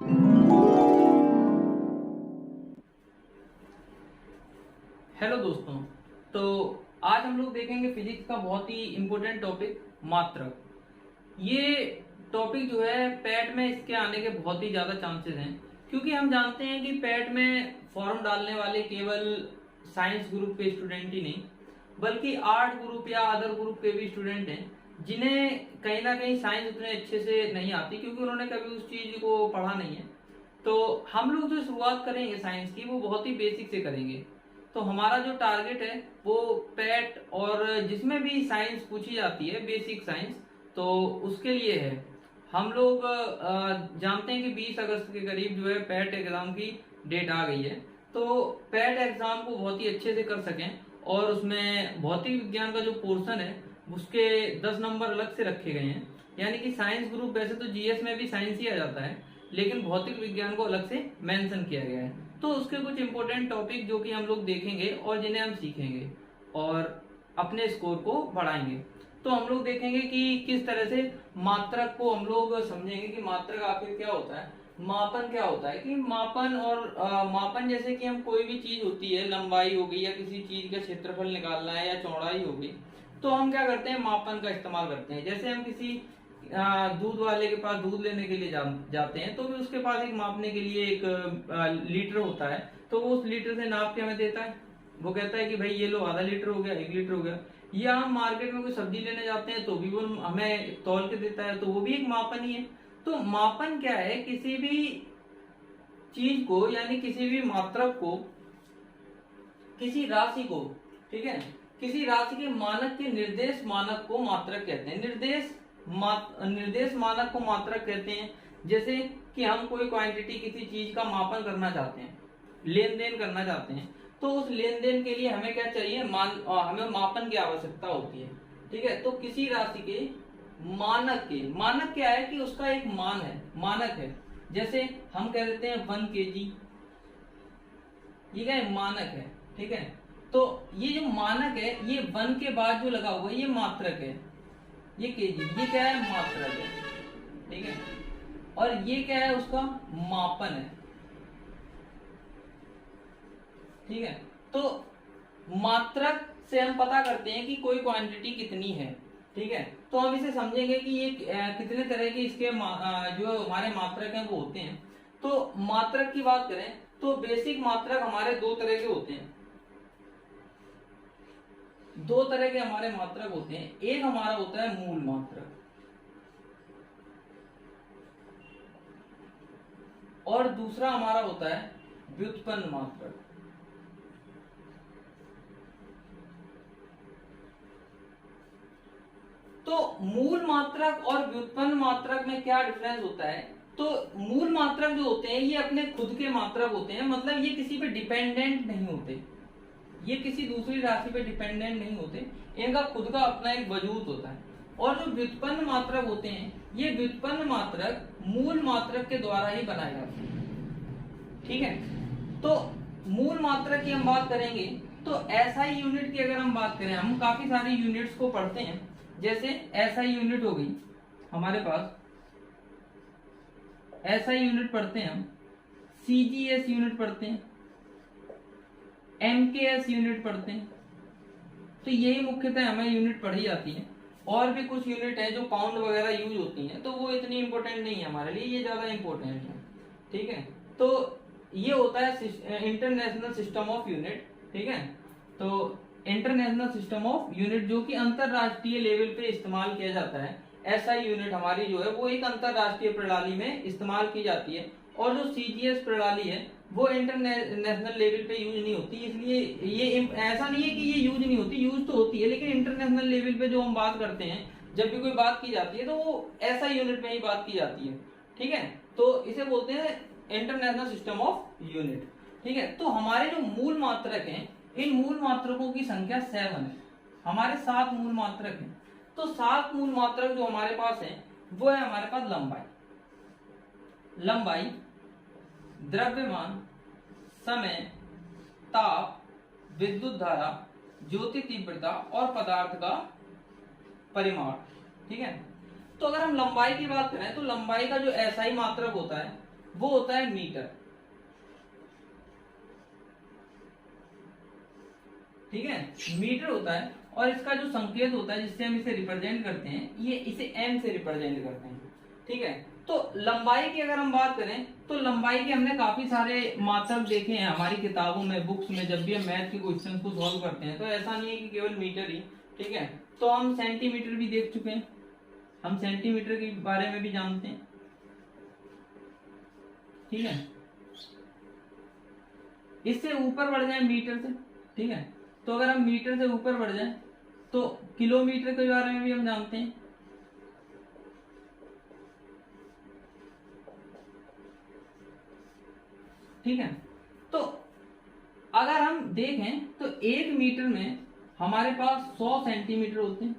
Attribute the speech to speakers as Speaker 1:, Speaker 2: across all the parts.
Speaker 1: Hello दोस्तों। तो आज हम लोग देखेंगे फिजिक्स का बहुत ही इम्पोर्टेंट टॉपिक मात्रक। ये टॉपिक जो है पैट में इसके आने के बहुत ही ज्यादा चांसेस हैं, क्योंकि हम जानते हैं कि पैट में फॉर्म डालने वाले केवल साइंस ग्रुप के स्टूडेंट ही नहीं बल्कि आर्ट ग्रुप या अदर ग्रुप के भी स्टूडेंट हैं, जिन्हें कहीं ना कहीं साइंस उतने अच्छे से नहीं आती क्योंकि उन्होंने कभी उस चीज को पढ़ा नहीं है। तो हम लोग जो शुरुआत करेंगे साइंस की वो बहुत ही बेसिक से करेंगे। तो हमारा जो टारगेट है वो पैट और जिसमें भी साइंस पूछी जाती है बेसिक साइंस, तो उसके लिए है। हम लोग जानते हैं कि 20 अगस्त के करीब जो है पैट एग्जाम की डेट आ गई है। तो पैट एग्जाम को बहुत ही अच्छे से कर सकें और उसमें भौतिक विज्ञान का जो पोर्शन है उसके 10 नंबर अलग से रखे गए हैं। यानी कि साइंस ग्रुप, वैसे तो जीएस में भी साइंस ही आ जाता है लेकिन भौतिक विज्ञान को अलग से मेंशन किया गया है। तो उसके कुछ इंपॉर्टेंट टॉपिक जो कि हम लोग देखेंगे और जिन्हें हम सीखेंगे और अपने स्कोर को बढ़ाएंगे। तो हम लोग देखेंगे कि किस तरह से मात्रक को हम लोग समझेंगे कि मात्रक आखिर क्या होता है, मापन क्या होता है। कि मापन और मापन जैसे कि हम कोई भी चीज होती है, लंबाई हो गई या किसी चीज का क्षेत्रफल निकालना है या चौड़ाई हो गई, तो हम क्या करते हैं, मापन का इस्तेमाल करते हैं। जैसे हम किसी दूध वाले के पास दूध लेने के लिए जाते हैं तो भी उसके पास एक मापने के लिए एक लीटर होता है, तो वो उस लीटर से नाप के हमें देता है। वो कहता है कि भाई ये लो आधा लीटर हो गया, 1 लीटर हो गया। या हम मार्केट में कोई सब्जी लेने जाते हैं तो भी वो हमें तौल के देता है, तो वो भी एक मापन ही है। तो मापन क्या है, किसी भी चीज को यानी किसी भी मात्रक को, किसी राशि को, ठीक है, किसी राशि के मानक के निर्देश मानक को मात्रक कहते हैं। निर्देश मानक को मात्रक कहते हैं। जैसे कि हम कोई क्वांटिटी किसी चीज का मापन करना चाहते हैं, लेन देन करना चाहते हैं, तो उस लेन देन के लिए हमें क्या चाहिए, हमें मापन की आवश्यकता होती है। ठीक है, तो किसी राशि के मानक क्या है कि उसका एक मान है, मानक है। जैसे हम कह देते हैं 1 kg, ये क्या है, मानक है। ठीक है, तो ये जो मानक है ये 1 के बाद जो लगा हुआ है ये मात्रक है। ये केजी, ये क्या है, मात्रक है। ठीक है, और ये क्या है, उसका मापन है। ठीक है, तो मात्रक से हम पता करते हैं कि कोई क्वांटिटी कितनी है। ठीक है, तो हम इसे समझेंगे कि ये कितने तरह के इसके जो हमारे मात्रक हैं वो होते हैं। तो मात्रक की बात करें तो बेसिक मात्रक हमारे 2 तरह के होते हैं। 2 तरह के हमारे मात्रक होते हैं। एक हमारा होता है मूल मात्रक और दूसरा हमारा होता है व्युत्पन्न मात्रक। तो मूल मात्रक और व्युत्पन्न मात्रक में क्या डिफरेंस होता है, तो मूल मात्रक जो होते हैं ये अपने खुद के मात्रक होते हैं, मतलब ये किसी पे डिपेंडेंट नहीं होते, ये किसी दूसरी राशि पे डिपेंडेंट नहीं होते, इनका खुद का अपना एक वजूद होता है। और जो व्युत्पन्न मात्रक होते हैं ये व्युत्पन्न मात्रक मूल मात्रक के द्वारा ही बनाए जाते हैं। ठीक है, तो मूल मात्रक की हम बात करेंगे तो एसआई यूनिट की अगर हम बात करें, हम काफी सारी यूनिट्स को पढ़ते हैं। जैसे एसआई यूनिट हो गई हमारे पास, एसआई यूनिट पढ़ते हैं हम, सीजीएस यूनिट पढ़ते हैं, एमकेएस यूनिट पढ़ते हैं। तो यही मुख्यतः हमें यूनिट पढ़ी जाती है। और भी कुछ यूनिट है जो पाउंड वगैरह यूज होती हैं, तो वो इतनी इंपॉर्टेंट नहीं है हमारे लिए, ये ज्यादा इंपॉर्टेंट है। ठीक है, तो ये होता है इंटरनेशनल सिस्टम ऑफ यूनिट। ठीक है, तो इंटरनेशनल सिस्टम ऑफ यूनिट जो कि अंतरराष्ट्रीय लेवल पे इस्तेमाल किया जाता है। एसआई यूनिट हमारी जो है वो एक अंतरराष्ट्रीय प्रणाली में इस्तेमाल की जाती है, और जो सीजीएस प्रणाली है वो इंटरनेशनल लेवल पे यूज नहीं होती। इसलिए ये ऐसा नहीं है कि ये यूज नहीं होती, यूज तो होती है, लेकिन इंटरनेशनल लेवल पे जो हम बात करते हैं, जब भी कोई बात की जाती है तो वो ऐसा यूनिट में ही बात की जाती है। ठीक है, तो इसे बोलते हैं इंटरनेशनल सिस्टम ऑफ यूनिट। ठीक है, तो हमारे जो मूल मात्रक हैं, इन मूल मात्रकों की संख्या 7 है। हमारे 7 मूल मात्रक हैं। तो 7 मूल मात्रक जो हमारे पास है वो है हमारे पास लंबाई, द्रव्यमान, समय, ताप, विद्युत धारा, ज्योति तीव्रता और पदार्थ का परिमाण। ठीक है, तो अगर हम लंबाई की बात करें तो लंबाई का जो एसआई मात्रक होता है वो होता है मीटर। ठीक है, मीटर होता है। और इसका जो संकेत होता है जिससे हम इसे रिप्रेजेंट करते हैं, ये इसे एम से रिप्रेजेंट करते हैं। ठीक है, तो लंबाई की अगर हम बात करें तो लंबाई के हमने काफी सारे मात्रक देखे हैं हमारी किताबों में, बुक्स में। जब भी हम मैथ के क्वेश्चन को सॉल्व करते हैं तो ऐसा नहीं है कि केवल मीटर ही। ठीक है, तो हम सेंटीमीटर भी देख चुके हैं, हम सेंटीमीटर के बारे में भी जानते हैं। ठीक है, इससे ऊपर बढ़ जाए मीटर से, ठीक है, तो अगर हम मीटर से ऊपर बढ़ जाए तो किलोमीटर के बारे में भी हम जानते हैं। ठीक है, तो अगर हम देखें तो 1 मीटर में हमारे पास 100 सेंटीमीटर होते हैं।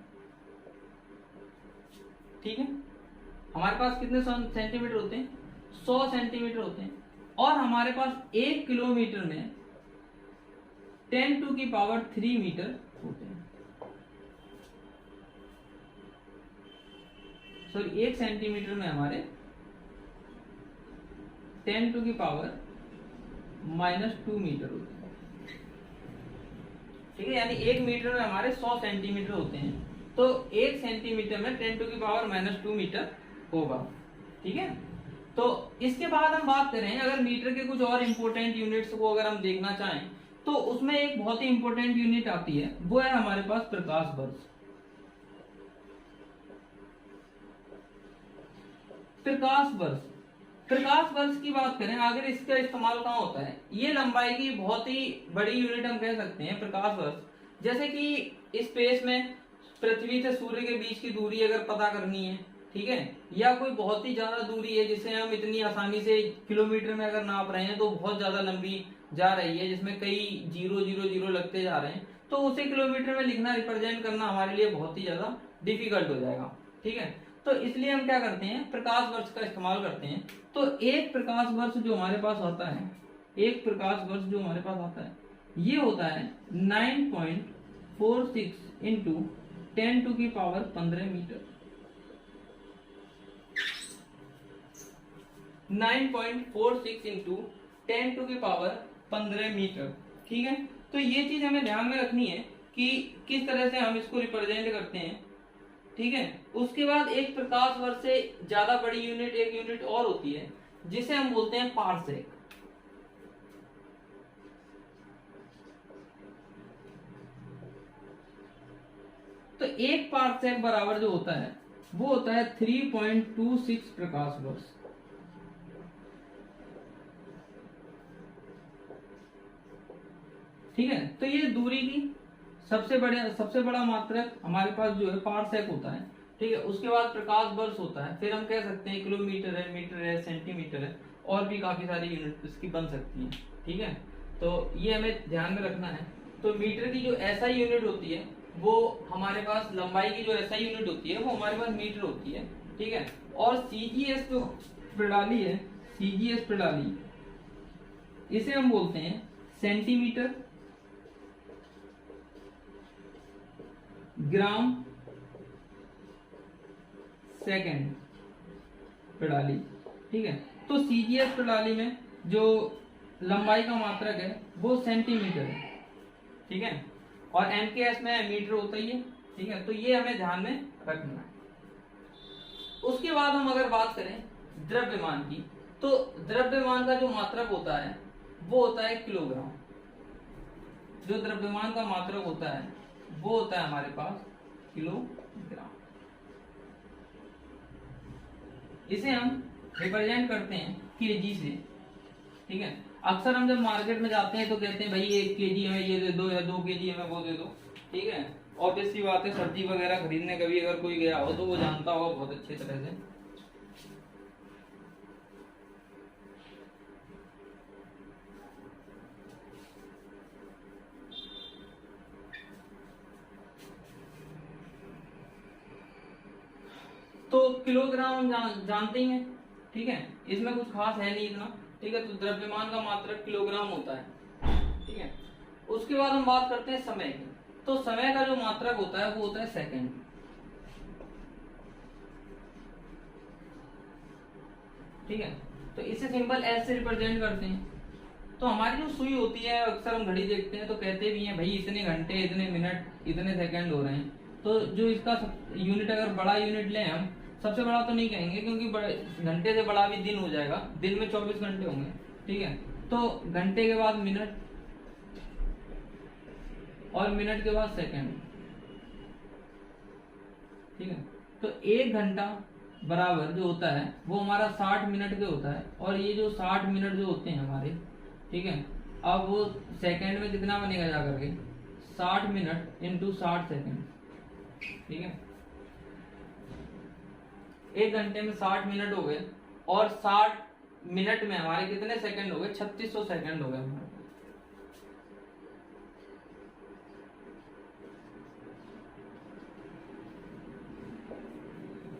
Speaker 1: ठीक है, हमारे पास कितने सेंटीमीटर होते हैं? 100 सेंटीमीटर होते हैं। और हमारे पास 1 किलोमीटर में 10⁻³ मीटर होते हैं। सॉरी, 1 सेंटीमीटर में हमारे 10⁻⁻² मीटर होते हैं। ठीक है, यानी 1 मीटर में हमारे 100 सेंटीमीटर होते हैं, तो 1 सेंटीमीटर में 10⁻² मीटर होगा। ठीक है, तो इसके बाद हम बात करें अगर मीटर के कुछ और इंपॉर्टेंट यूनिट्स को अगर हम देखना चाहें तो उसमें एक बहुत ही इंपॉर्टेंट यूनिट आती है, वो है हमारे पास प्रकाश वर्ष। प्रकाश वर्ष, प्रकाश वर्ष की बात करें अगर इसका इस्तेमाल कहाँ होता है, ये लंबाई की बहुत ही बड़ी यूनिट हम कह सकते हैं प्रकाश वर्ष। जैसे कि स्पेस में पृथ्वी से सूर्य के बीच की दूरी अगर पता करनी है, ठीक है, या कोई बहुत ही ज्यादा दूरी है जिसे हम इतनी आसानी से किलोमीटर में अगर नाप रहे हैं तो बहुत ज्यादा लंबी जा रही है, जिसमें कई 000 लगते जा रहे हैं, तो उसे किलोमीटर में लिखना, रिप्रेजेंट करना हमारे लिए बहुत ही ज्यादा डिफिकल्ट हो जाएगा। ठीक है, तो इसलिए हम क्या करते हैं, प्रकाश वर्ष का इस्तेमाल करते हैं। तो एक प्रकाश वर्ष जो हमारे पास आता है, एक प्रकाश वर्ष जो हमारे पास आता है, ये होता है 9.46 इंटू 10⁻15 मीटर। 9.46 into 10⁻15 metre. ठीक है, तो ये चीज हमें ध्यान में रखनी है कि किस तरह से हम इसको रिप्रेजेंट करते हैं। ठीक है, उसके बाद एक प्रकाश वर्ष से ज्यादा बड़ी यूनिट, एक यूनिट और होती है जिसे हम बोलते हैं पारसेक। तो एक पारसेक बराबर जो होता है वो होता है 3.26 प्रकाश वर्ष। ठीक है, तो ये दूरी की सबसे बड़ा मात्रक हमारे पास जो है पारसेक होता है। ठीक है, उसके बाद प्रकाश वर्ष होता है, फिर हम कह सकते हैं किलोमीटर है, मीटर है, सेंटीमीटर है, और भी काफी सारी यूनिट इसकी बन सकती हैं। ठीक है, तो ये हमें ध्यान में रखना है। तो मीटर की जो एसआई यूनिट होती है वो हमारे पास, लंबाई की जो एसआई यूनिट होती है वो हमारे पास मीटर होती है। ठीक है, और सीजीएस जो प्रणाली है, सीजीएस प्रणाली, इसे हम बोलते हैं सेंटीमीटर, ग्राम, सेकंड प्रणाली। ठीक है, तो सीजीएस प्रणाली में जो लंबाई का मात्रक है वो सेंटीमीटर है। ठीक है, और एमकेएस में मीटर होता ही है। ठीक है, तो ये हमें ध्यान में रखना है। उसके बाद हम अगर बात करें द्रव्यमान की, तो द्रव्यमान का जो मात्रक होता है वो होता है किलोग्राम। जो द्रव्यमान का मात्रक होता है वो होता है हमारे पास किलोग्राम। इसे हम रिप्रेजेंट करते हैं केजी से। ठीक है, अक्सर हम जब मार्केट में जाते हैं तो कहते हैं भाई 1 केजी हमें ये दे दो या 2 केजी हमें वो दे दो। ठीक है, ऑब्वियस सी बात है, सब्जी वगैरह खरीदने कभी अगर कोई गया हो तो वो जानता होगा बहुत अच्छी तरह से। तो किलोग्राम हम जानते ही हैं। ठीक है, इसमें कुछ खास है नहीं इतना। ठीक है, तो द्रव्यमान का मात्रक किलोग्राम होता है। ठीक है, उसके बाद हम बात करते हैं समय की। तो समय का जो मात्रक होता है वो होता है सेकंड। ठीक है, तो इसे सिंबल एस से रिप्रेजेंट करते हैं। तो हमारी जो सुई होती है, अक्सर हम घड़ी देखते हैं तो कहते भी हैं भाई इतने घंटे, इतने मिनट, इतने सेकंड हो रहे हैं। तो जो इसका यूनिट, अगर बड़ा यूनिट लें हम, सबसे बड़ा तो नहीं कहेंगे क्योंकि बड़े घंटे से बड़ा भी दिन हो जाएगा, दिन में 24 घंटे होंगे, ठीक है। तो घंटे के बाद मिनट और मिनट के बाद सेकंड, ठीक है। तो 1 घंटा बराबर जो होता है वो हमारा 60 मिनट के होता है। और ये जो 60 मिनट जो होते हैं हमारे, ठीक है, अब वो सेकंड में कितना बनेगा जा करके 60 मिनट इंटू 60 सेकंड, ठीक है। 1 घंटे में 60 मिनट हो गए और 60 मिनट में हमारे कितने सेकंड हो गए, 3600 सेकंड हो गए हमारे।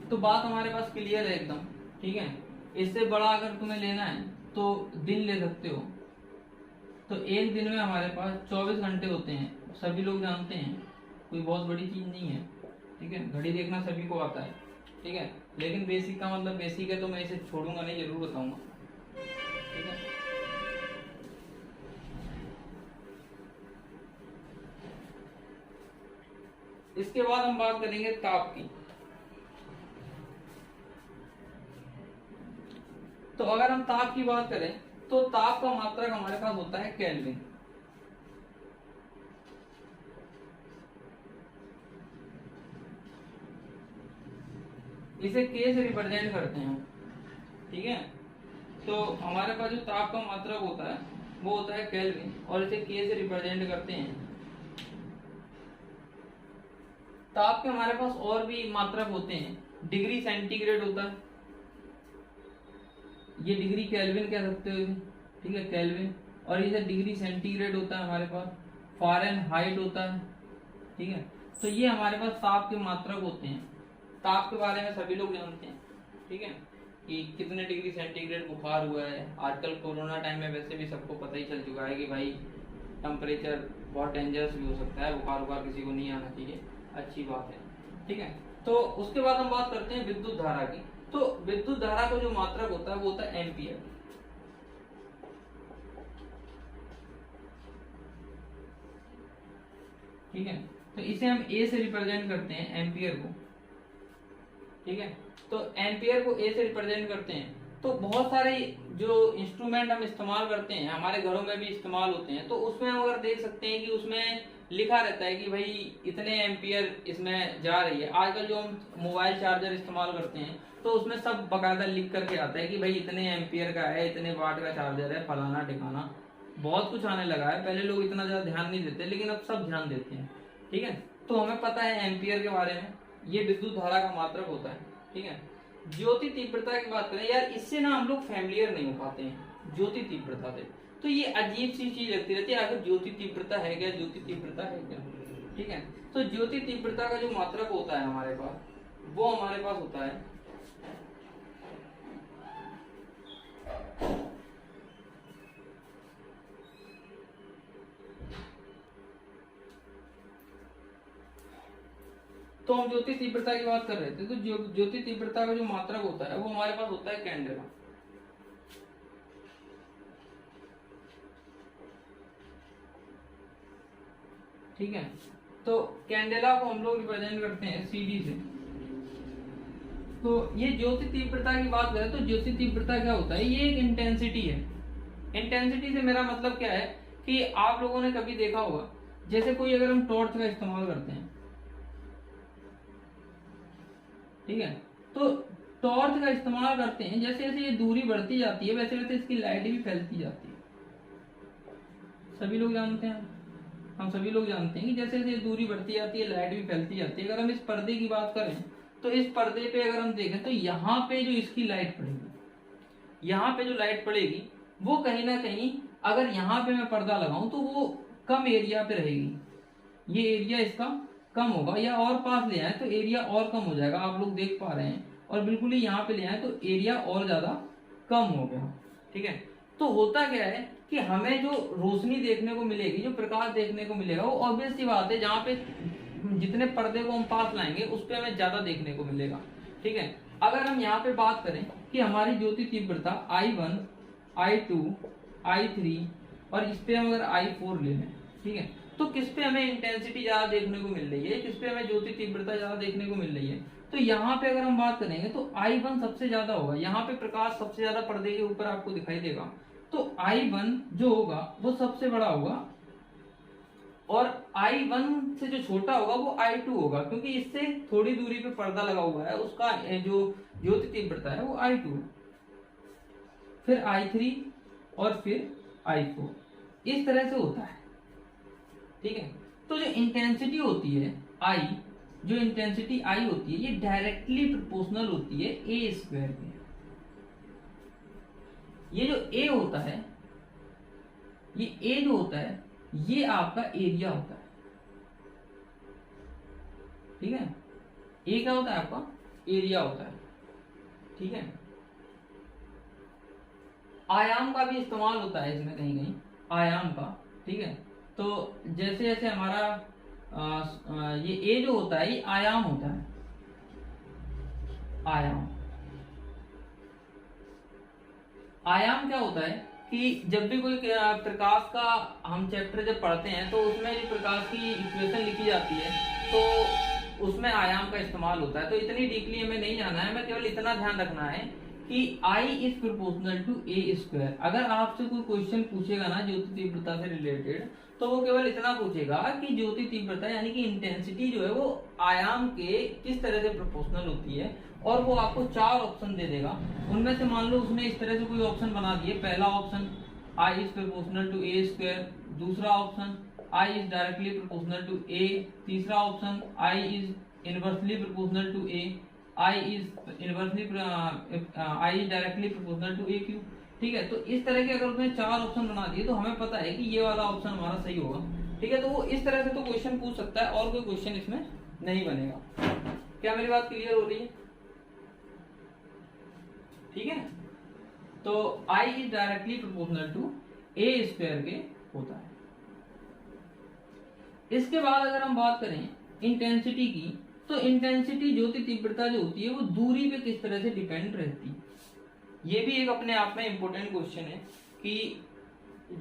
Speaker 1: तो बात हमारे पास क्लियर है एकदम, ठीक है। इससे बड़ा अगर तुम्हें लेना है तो दिन ले सकते हो। तो एक दिन में हमारे पास 24 घंटे होते हैं, सभी लोग जानते हैं, कोई बहुत बड़ी चीज नहीं है, ठीक है। घड़ी देखना सभी को आता है, ठीक है। लेकिन बेसिक का मतलब बेसिक है, तो मैं इसे छोड़ूंगा नहीं, जरूर बताऊंगा, ठीक है। इसके बाद हम बात करेंगे ताप की। तो अगर हम ताप की बात करें तो ताप का मात्रक हमारे पास होता है केल्विन। इसे के से रिप्रेजेंट करते हैं, ठीक है। तो हमारे पास जो ताप का मात्रक होता है वो होता है केल्विन, और इसे के से रिप्रेजेंट करते हैं। ताप के हमारे पास और भी मात्रक होते हैं, डिग्री सेंटीग्रेड होता है, ये डिग्री केल्विन कह सकते हो, ठीक है, केल्विन। और ये डिग्री सेंटीग्रेड होता है हमारे पास, फ़ारेनहाइट होता है, ठीक है। तो ये हमारे पास ताप के मात्रक होते हैं। ताप के बारे में सभी लोग जानते हैं, ठीक है, कि कितने डिग्री सेंटीग्रेड बुखार हुआ है। आजकल कोरोना टाइम में वैसे भी सबको पता ही चल चुका है कि भाई टेम्परेचर बहुत डेंजरस भी हो सकता है, बुखार किसी को नहीं आना चाहिए, अच्छी बात है, ठीक है। तो उसके बाद हम बात करते हैं विद्युत धारा की। तो विद्युत धारा का जो मात्रक होता है वो होता है एम्पियर, ठीक है। तो इसे हम ए से रिप्रेजेंट करते हैं, एम्पियर को, ठीक है। तो एम्पियर को ए से रिप्रेजेंट करते हैं। तो बहुत सारे जो इंस्ट्रूमेंट हम इस्तेमाल करते हैं, हमारे घरों में भी इस्तेमाल होते हैं, तो उसमें हम अगर देख सकते हैं कि उसमें लिखा रहता है कि भाई इतने एम्पियर इसमें जा रही है। आजकल जो हम मोबाइल चार्जर इस्तेमाल करते हैं तो उसमें सब बकायदा लिख करके आता है कि भाई इतने एम्पियर का है, इतने वाट का चार्जर है, फलाना ठिकाना, बहुत कुछ आने लगा है। पहले लोग इतना ज्यादा ध्यान नहीं देते, लेकिन अब सब ध्यान देते हैं, ठीक है। तो हमें पता है एम्पियर के बारे में, ये विद्युत धारा का मात्रक होता है, ठीक है। ज्योति तीव्रता की बात करें यार, इससे ना हम लोग फैमिलियर नहीं हो पाते हैं ज्योति तीव्रता से। तो ये अजीब सी चीज लगती रहती है, आखिर ज्योति तीव्रता है क्या, ज्योति तीव्रता है क्या, ठीक है। तो ज्योति तीव्रता का जो मात्रक होता है हमारे पास, वो हमारे पास होता है तो हम ज्योति तीव्रता की बात कर रहे थे। तो ज्योति तीव्रता का जो मात्रक होता है वो हमारे पास होता है कैंडेला, ठीक है। तो कैंडेला को हम लोग रिप्रेजेंट करते हैं सीडी से। तो ये ज्योति तीव्रता की बात करें तो ज्योति तीव्रता क्या होता है, ये एक इंटेंसिटी है। इंटेंसिटी से मेरा मतलब क्या है कि आप लोगों ने कभी देखा होगा, जैसे कोई अगर हम टॉर्च का इस्तेमाल करते हैं, ठीक है, तो टॉर्च का इस्तेमाल करते हैं, जैसे जैसे ये दूरी बढ़ती जाती है वैसे वैसे इसकी लाइट भी फैलती जाती है। सभी लोग जानते हैं, हम सभी लोग जानते हैं कि जैसे जैसे दूरी बढ़ती जाती है लाइट भी फैलती जाती है। अगर हम इस पर्दे की बात करें तो इस पर्दे पे अगर हम देखें तो यहाँ पे जो इसकी लाइट पड़ेगी, यहाँ पे जो लाइट पड़ेगी वो कहीं ना कहीं, अगर यहाँ पे मैं पर्दा लगाऊं तो वो कम एरिया पे रहेगी, ये एरिया इसका कम होगा, या और पास ले आए तो एरिया और कम हो जाएगा, आप लोग देख पा रहे हैं। और बिल्कुल ही यहाँ पे ले आए तो एरिया और ज्यादा कम हो गया, ठीक है। तो होता क्या है कि हमें जो रोशनी देखने को मिलेगी, जो प्रकाश देखने को मिलेगा, वो ऑब्वियस सी बात है, जहाँ पे जितने पर्दे को हम पास लाएंगे उस पर हमें ज्यादा देखने को मिलेगा, ठीक है। अगर हम यहाँ पे बात करें कि हमारी ज्योति तीव्रता I1, I2, I3 और इस पे हम अगर I4 ले लें, ठीक है, तो किस पे हमें इंटेंसिटी ज्यादा देखने को मिल रही है, किस पे हमें ज्योति तीव्रता ज्यादा देखने को मिल रही है। तो यहाँ पे अगर हम बात करेंगे तो I1 सबसे ज्यादा होगा, यहाँ पे प्रकाश सबसे ज्यादा पर्दे के ऊपर आपको दिखाई देगा, तो I1 जो होगा वो सबसे बड़ा होगा, और I1 से जो छोटा होगा वो I2 होगा, क्योंकि इससे थोड़ी दूरी पे पर्दा लगा हुआ है, उसका जो ज्योति तीव्रता है वो I2, फिर I3 और फिर I4, इस तरह से होता है, ठीक है। तो जो इंटेंसिटी होती है I, जो इंटेंसिटी I होती है, ये डायरेक्टली प्रोपोर्शनल होती है A स्क्वायर के। ये जो A होता है, ये A जो होता है ये आपका एरिया होता है, ठीक है। A क्या होता है आपका एरिया होता है, ठीक है। आयाम का भी इस्तेमाल होता है इसमें कहीं कहीं, आयाम का, ठीक है। तो जैसे जैसे हमारा ये A जो होता है ये आयाम होता है, आयाम। आयाम क्या होता है कि जब भी कोई प्रकाश का हम चैप्टर जब पढ़ते हैं तो उसमें जो प्रकाश की इक्वेशन लिखी जाती है तो उसमें आयाम का इस्तेमाल होता है। तो इतनी डीपली हमें नहीं जाना है, हमें केवल इतना ध्यान रखना है कि I is proportional to A square. अगर आपसे कोई क्वेश्चन पूछेगा ना ज्योति तीव्रता से रिलेटेड, तो वो केवल इतना पूछेगा कि ज्योति तीव्रता यानी कि इंटेंसिटी जो है वो आयाम के किस तरह से प्रोपोर्शनल होती है, और वो आपको 4 ऑप्शन दे देगा। उनमें से मान लो उसने इस तरह से कोई ऑप्शन बना दिए, पहला option I is proportional to A square, दूसरा option I is directly proportional to A, तीसरा option I is inversely proportional to A, I is directly proportional to A cube, ठीक है। तो इस तरह के अगर उसने 4 ऑप्शन बना दिए तो हमें पता है कि ये वाला ऑप्शन हमारा सही होगा, ठीक है। तो वो इस तरह से तो क्वेश्चन पूछ सकता है, और कोई क्वेश्चन इसमें नहीं बनेगा। क्या मेरी बात क्लियर हो रही है, ठीक है। तो I is directly proportional to A square के होता है। इसके बाद अगर हम बात करें इंटेंसिटी की, तो इंटेंसिटी ज्योति तीव्रता जो होती है वो दूरी पे किस तरह से डिपेंड रहती है। ये भी एक अपने आप में इंपॉर्टेंट क्वेश्चन है कि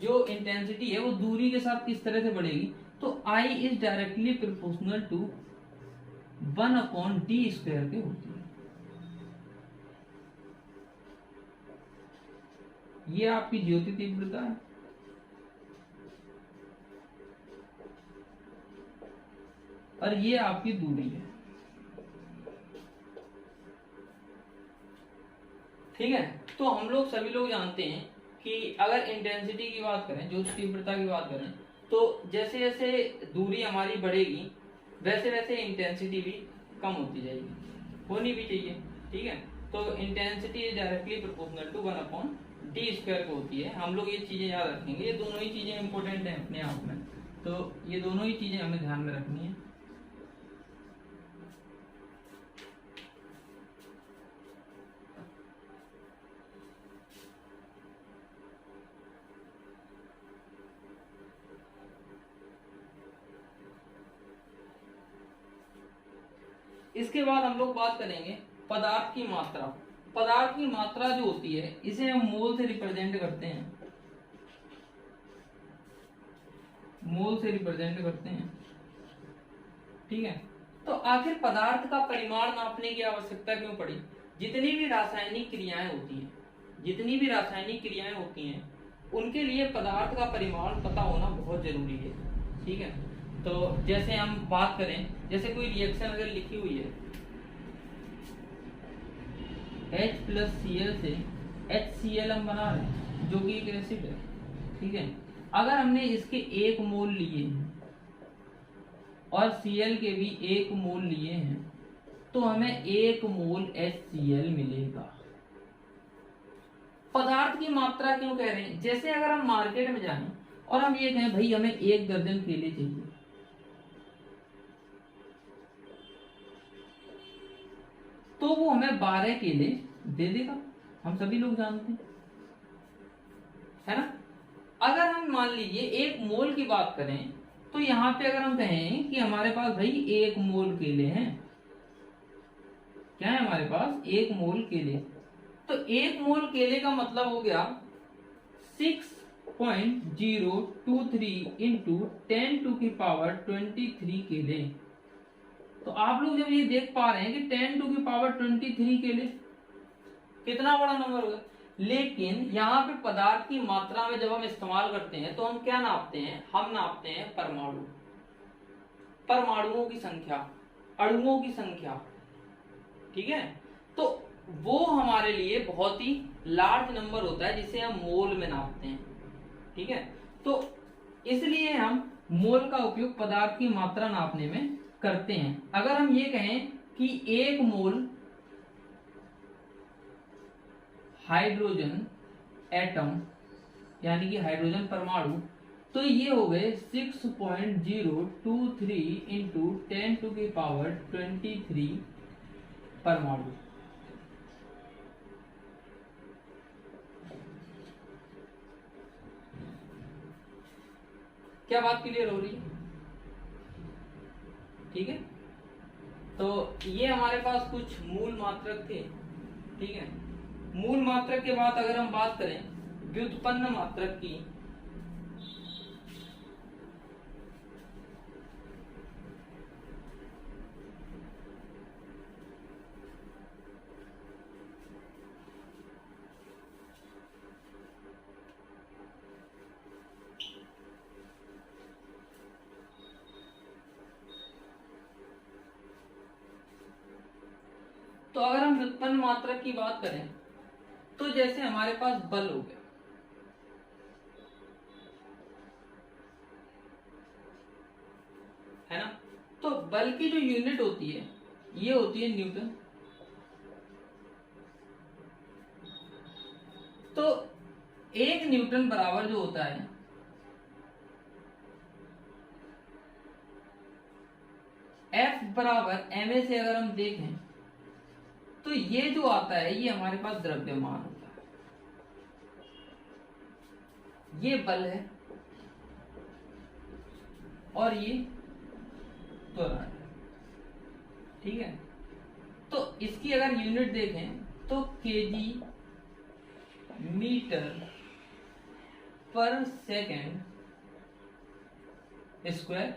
Speaker 1: जो इंटेंसिटी है वो दूरी के साथ किस तरह से बढ़ेगी। तो I is directly proportional to 1/d square के होती है। ये आपकी ज्योति तीव्रता है, और ये आपकी दूरी है, ठीक है। तो हम लोग सभी लोग जानते हैं कि अगर इंटेंसिटी की बात करें, ज्योति तीव्रता की बात करें, तो जैसे जैसे दूरी हमारी बढ़ेगी वैसे वैसे इंटेंसिटी भी कम होती जाएगी, होनी भी चाहिए, ठीक है। तो intensity is directly proportional to 1/d square को होती है। हम लोग ये चीजें याद रखेंगे, ये दोनों ही चीजें इंपॉर्टेंट हैं अपने आप में, तो ये दोनों ही चीजें हमें ध्यान में रखनी है। इसके बाद हम लोग बात करेंगे पदार्थ की मात्रा। पदार्थ की मात्रा जो होती है इसे हम मोल से रिप्रेजेंट करते हैं, मोल से रिप्रेजेंट करते हैं, ठीक है। तो आखिर पदार्थ का परिमाण नापने की आवश्यकता क्यों पड़ी। जितनी भी रासायनिक क्रियाएं होती हैं, जितनी भी रासायनिक क्रियाएं होती हैं उनके लिए पदार्थ का परिमाण पता होना बहुत जरूरी है, ठीक है। तो जैसे हम बात करें, जैसे कोई रिएक्शन अगर लिखी हुई है H+Cl से HCl हम बना रहे हैं जो कि एक एसिड है, ठीक है। अगर हमने इसके 1 मोल लिए हैं और Cl के भी 1 मोल लिए हैं तो हमें 1 मोल HCl मिलेगा। पदार्थ की मात्रा क्यों कह रहे हैं, जैसे अगर हम मार्केट में जाएं और हम ये कहें भाई हमें 1 दर्जन केले चाहिए, तो वो हमें 12 केले दे देगा, हम सभी लोग जानते हैं, है ना। अगर हम मान लीजिए 1 मोल की बात करें तो यहाँ पे अगर हम कहें कि हमारे पास भाई 1 मोल केले हैं, क्या है हमारे पास, 1 मोल केले। तो 1 मोल केले का मतलब हो गया 6.023 इंटू 10⁻23 केले। तो आप लोग जब ये देख पा रहे हैं कि 10⁻23 केले कितना बड़ा नंबर होगा, लेकिन यहाँ पे पदार्थ की मात्रा में जब हम इस्तेमाल करते हैं तो हम क्या नापते हैं, हम नापते हैं परमाणु, परमाणुओं की संख्या, अणुओं की संख्या। ठीक है, तो वो हमारे लिए बहुत ही लार्ज नंबर होता है जिसे हम मोल में नापते हैं। ठीक है, तो इसलिए हम मोल का उपयोग पदार्थ की मात्रा नापने में करते हैं। अगर हम ये कहें कि 1 मोल हाइड्रोजन एटम यानी कि हाइड्रोजन परमाणु, तो ये हो गए 6.023 इंटू 10⁻23 परमाणु। क्या बात क्लियर हो रही है? ठीक है, तो ये हमारे पास कुछ मूल मात्रक थे। ठीक है, मूल मात्रक के बाद अगर हम बात करें व्युत्पन्न मात्रक की, तो अगर हम व्युत्पन्न मात्रक की बात करें तो जैसे हमारे पास बल हो गया, है ना, तो बल की जो यूनिट होती है ये होती है न्यूटन। तो 1 न्यूटन बराबर जो होता है F बराबर ma से अगर हम देखें तो ये जो आता है ये हमारे पास द्रव्यमान होता है, ये बल है और ये त्वरण है। ठीक है, तो इसकी अगर यूनिट देखें तो केजी मीटर पर सेकेंड स्क्वायर,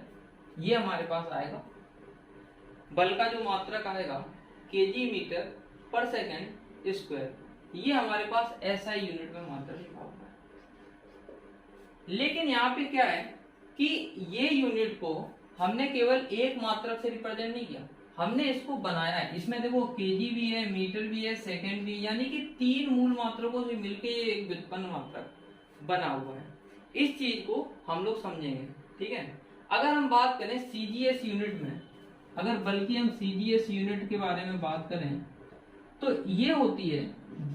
Speaker 1: ये हमारे पास आएगा। बल का जो मात्रक आएगा केजी मीटर पर सेकेंड स्क्वायर, ये हमारे पास एसआई यूनिट में मात्रा लिखा हुआ है। लेकिन यहाँ पे क्या है कि ये यूनिट को हमने केवल एक मात्रक से रिप्रेजेंट नहीं किया, हमने इसको बनाया है। इसमें देखो केजी भी है, मीटर भी है, सेकंड भी, यानी कि 3 मूल मात्रकों से मिलकर एक व्युत्पन्न मात्रक बना हुआ है। इस चीज को हम लोग समझेंगे। ठीक है, अगर हम बात करें सीजीएस यूनिट में, अगर बल्कि हम सीजीएस यूनिट के बारे में बात करें तो ये होती है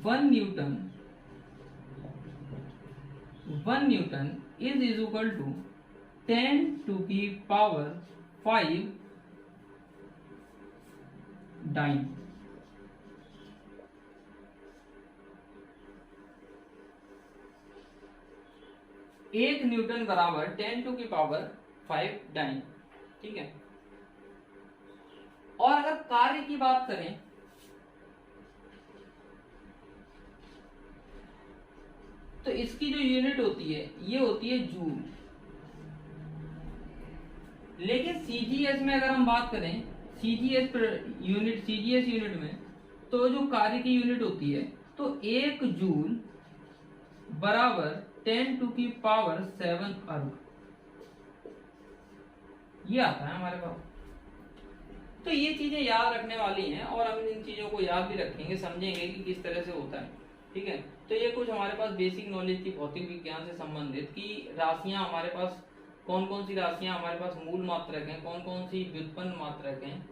Speaker 1: 1 newton is equal to 10⁵ dyne. एक न्यूटन बराबर 10⁵ डाइन। ठीक है, और अगर कार्य की बात करें तो इसकी जो यूनिट होती है ये होती है जूल। लेकिन सीजीएस में अगर हम बात करें, सीजीएस यूनिट में तो जो कार्य की यूनिट होती है तो 1 जूल बराबर 10⁷ अर्ग, ये आता है हमारे पास। तो ये चीजें याद रखने वाली हैं और हम इन चीजों को याद भी रखेंगे, समझेंगे कि किस तरह से होता है। ठीक है, तो ये कुछ हमारे पास बेसिक नॉलेज थी भौतिक विज्ञान से संबंधित कि राशियां हमारे पास कौन कौन सी राशियां हमारे पास मूल मात्रक हैं, कौन कौन सी व्युत्पन्न मात्रक हैं,